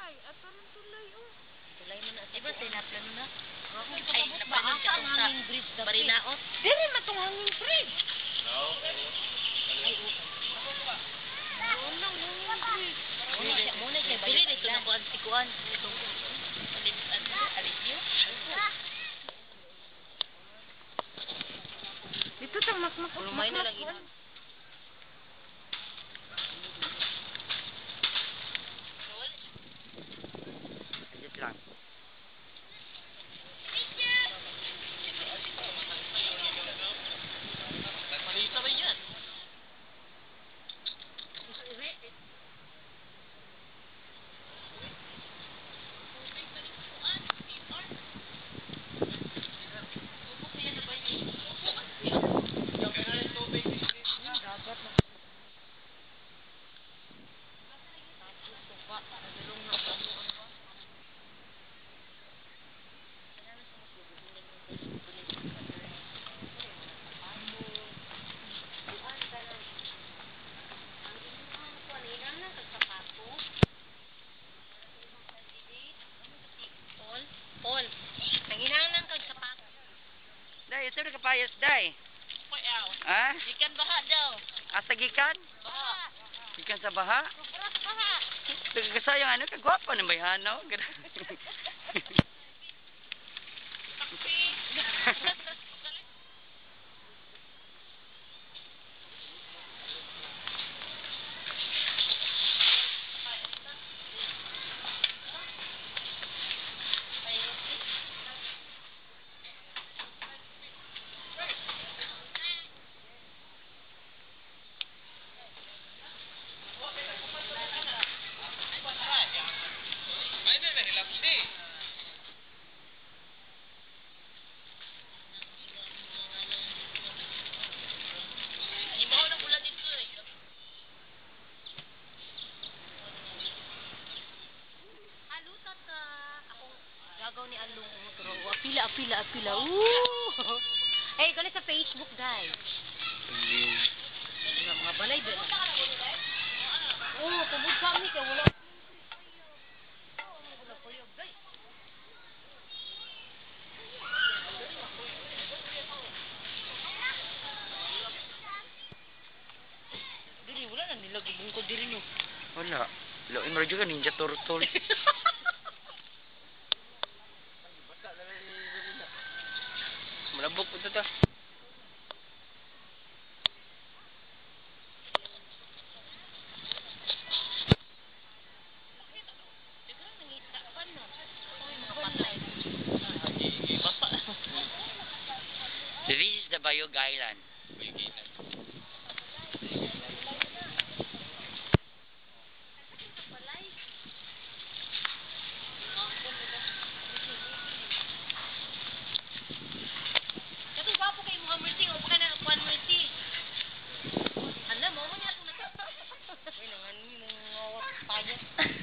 day. Ato rin tulay, oh. Tulay mo na. Diba, sinaplan mo na? Ay, napanon ka itong sa Barinaot. Dili matong hanging bridge. No. Ay, Unang hanging bridge. Muna siya. Bili na ito na kuan si kuan. Itong alisyo. Dito tang makmak. Lumay na lang ina. Adjust lang. Marita ba yan? Paul, nanginahanglan kag sapato. Day, ito na kapayas, day. Kuyaw. Ha? Ikan baha daw. Asa gikan? Baha. Gikan sa baha? Sobras baha. Kasayang ano, kagwapa ng bayhanaw. Gagaw ni Along pero apila. Ooh. Hey, kani sa Facebook, guys. Mga balay ba? Oh, tubod kami kay wala. Wala ko yung guys. Dili wala na nilagay ko diri no. Wala. Loin mo juga ninja turtle. Malabok po ito ta. This is the Bayog Island. Ano mo niya? Ay, nangan mo mga payat.